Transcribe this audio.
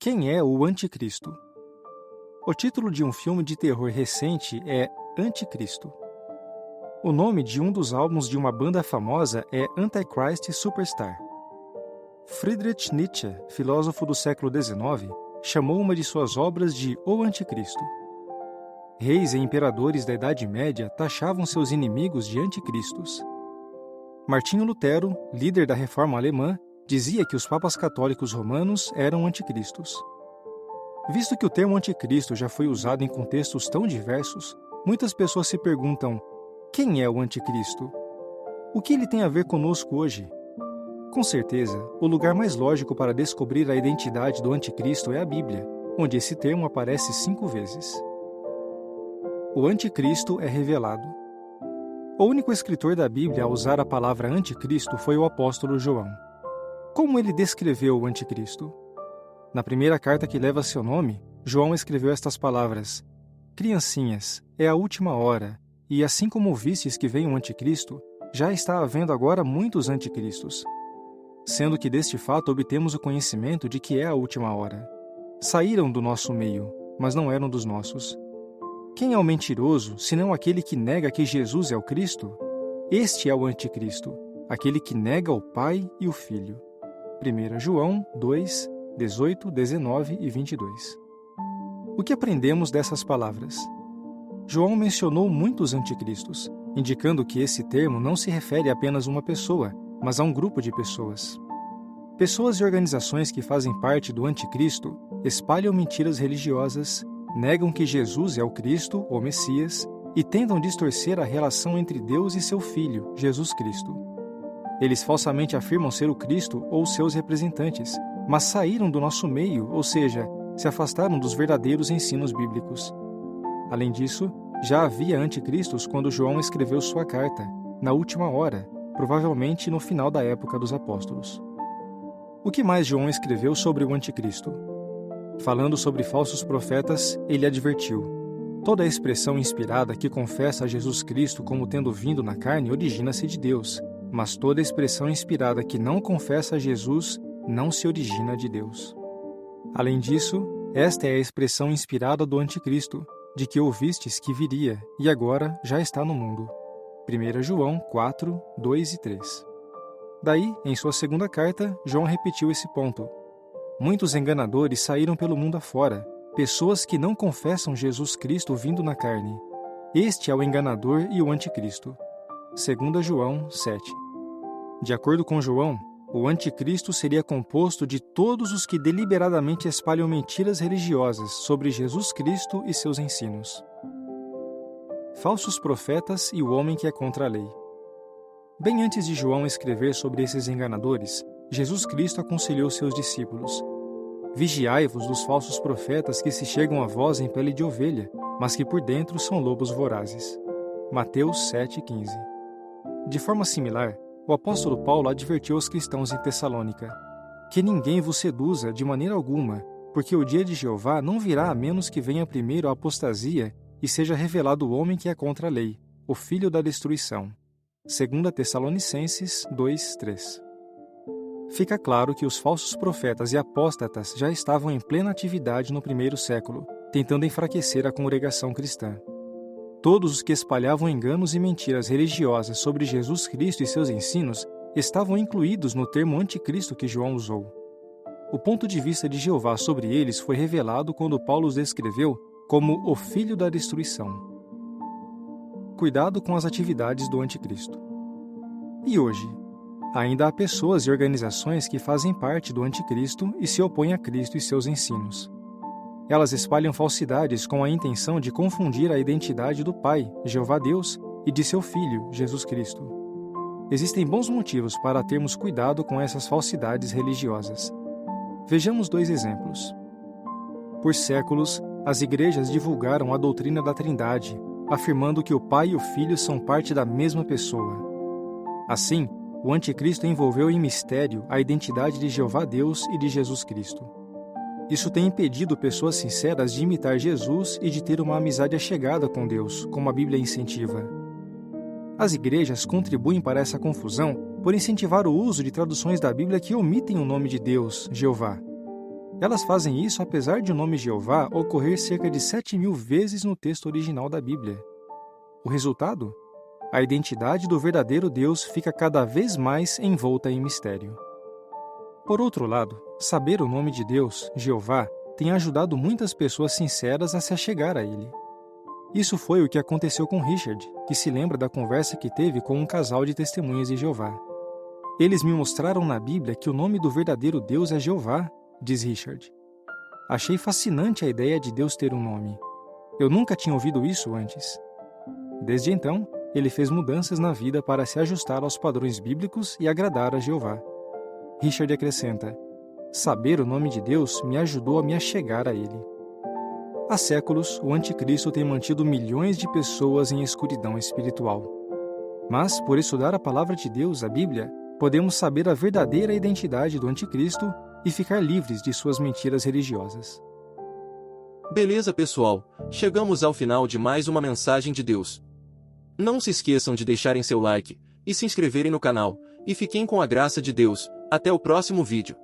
Quem é o Anticristo? O título de um filme de terror recente é Anticristo. O nome de um dos álbuns de uma banda famosa é Antichrist Superstar. Friedrich Nietzsche, filósofo do século XIX, chamou uma de suas obras de O Anticristo. Reis e imperadores da Idade Média taxavam seus inimigos de anticristos. Martinho Lutero, líder da Reforma Alemã, dizia que os papas católicos romanos eram anticristos. Visto que o termo anticristo já foi usado em contextos tão diversos, muitas pessoas se perguntam: quem é o anticristo? O que ele tem a ver conosco hoje? Com certeza, o lugar mais lógico para descobrir a identidade do anticristo é a Bíblia, onde esse termo aparece 5 vezes. O anticristo é revelado. O único escritor da Bíblia a usar a palavra anticristo foi o apóstolo João. Como ele descreveu o anticristo? Na primeira carta que leva seu nome, João escreveu estas palavras: Criancinhas, é a última hora, e assim como vistes que vem um anticristo, já está havendo agora muitos anticristos. Sendo que deste fato obtemos o conhecimento de que é a última hora. Saíram do nosso meio, mas não eram dos nossos. Quem é o mentiroso, senão aquele que nega que Jesus é o Cristo? Este é o anticristo, aquele que nega o Pai e o Filho. 1 João 2, 18, 19 e 22. O que aprendemos dessas palavras? João mencionou muitos anticristos, indicando que esse termo não se refere a apenas uma pessoa, mas a um grupo de pessoas. Pessoas e organizações que fazem parte do anticristo espalham mentiras religiosas, negam que Jesus é o Cristo, ou Messias, e tentam distorcer a relação entre Deus e seu Filho, Jesus Cristo. Eles falsamente afirmam ser o Cristo ou seus representantes, mas saíram do nosso meio, ou seja, se afastaram dos verdadeiros ensinos bíblicos. Além disso, já havia anticristos quando João escreveu sua carta, na última hora, provavelmente no final da época dos apóstolos. O que mais João escreveu sobre o anticristo? Falando sobre falsos profetas, ele advertiu: toda a expressão inspirada que confessa a Jesus Cristo como tendo vindo na carne origina-se de Deus, mas toda expressão inspirada que não confessa a Jesus não se origina de Deus. Além disso, esta é a expressão inspirada do anticristo, de que ouvistes que viria e agora já está no mundo. 1 João 4, 2 e 3. Daí, em sua segunda carta, João repetiu esse ponto. Muitos enganadores saíram pelo mundo afora, pessoas que não confessam Jesus Cristo vindo na carne. Este é o enganador e o anticristo. 2 João 7. De acordo com João, o anticristo seria composto de todos os que deliberadamente espalham mentiras religiosas sobre Jesus Cristo e seus ensinos. Falsos profetas e o homem que é contra a lei. Bem antes de João escrever sobre esses enganadores, Jesus Cristo aconselhou seus discípulos: Vigiai-vos dos falsos profetas que se chegam a vós em pele de ovelha, mas que por dentro são lobos vorazes. Mateus 7,15. De forma similar, o apóstolo Paulo advertiu aos cristãos em Tessalônica: que ninguém vos seduza de maneira alguma, porque o dia de Jeová não virá a menos que venha primeiro a apostasia e seja revelado o homem que é contra a lei, o filho da destruição. 2 Tessalonicenses 2:3. Fica claro que os falsos profetas e apóstatas já estavam em plena atividade no primeiro século, tentando enfraquecer a congregação cristã. Todos os que espalhavam enganos e mentiras religiosas sobre Jesus Cristo e seus ensinos estavam incluídos no termo anticristo que João usou. O ponto de vista de Jeová sobre eles foi revelado quando Paulo os descreveu como o filho da destruição. Cuidado com as atividades do anticristo. E hoje? Ainda há pessoas e organizações que fazem parte do anticristo e se opõem a Cristo e seus ensinos. Elas espalham falsidades com a intenção de confundir a identidade do Pai, Jeová Deus, e de seu Filho, Jesus Cristo. Existem bons motivos para termos cuidado com essas falsidades religiosas. Vejamos 2 exemplos. Por séculos, as igrejas divulgaram a doutrina da Trindade, afirmando que o Pai e o Filho são parte da mesma pessoa. Assim, o anticristo envolveu em mistério a identidade de Jeová Deus e de Jesus Cristo. Isso tem impedido pessoas sinceras de imitar Jesus e de ter uma amizade achegada com Deus, como a Bíblia incentiva. As igrejas contribuem para essa confusão por incentivar o uso de traduções da Bíblia que omitem o nome de Deus, Jeová. Elas fazem isso apesar de o nome Jeová ocorrer cerca de 7.000 vezes no texto original da Bíblia. O resultado? A identidade do verdadeiro Deus fica cada vez mais envolta em mistério. Por outro lado, saber o nome de Deus, Jeová, tem ajudado muitas pessoas sinceras a se achegar a ele. Isso foi o que aconteceu com Richard, que se lembra da conversa que teve com um casal de testemunhas de Jeová. Eles me mostraram na Bíblia que o nome do verdadeiro Deus é Jeová, diz Richard. Achei fascinante a ideia de Deus ter um nome. Eu nunca tinha ouvido isso antes. Desde então, ele fez mudanças na vida para se ajustar aos padrões bíblicos e agradar a Jeová. Richard acrescenta: saber o nome de Deus me ajudou a me achegar a ele. Há séculos, o anticristo tem mantido milhões de pessoas em escuridão espiritual. Mas, por estudar a palavra de Deus, a Bíblia, podemos saber a verdadeira identidade do anticristo e ficar livres de suas mentiras religiosas. Beleza, pessoal? Chegamos ao final de mais uma mensagem de Deus. Não se esqueçam de deixarem seu like e se inscreverem no canal, e fiquem com a graça de Deus. Até o próximo vídeo.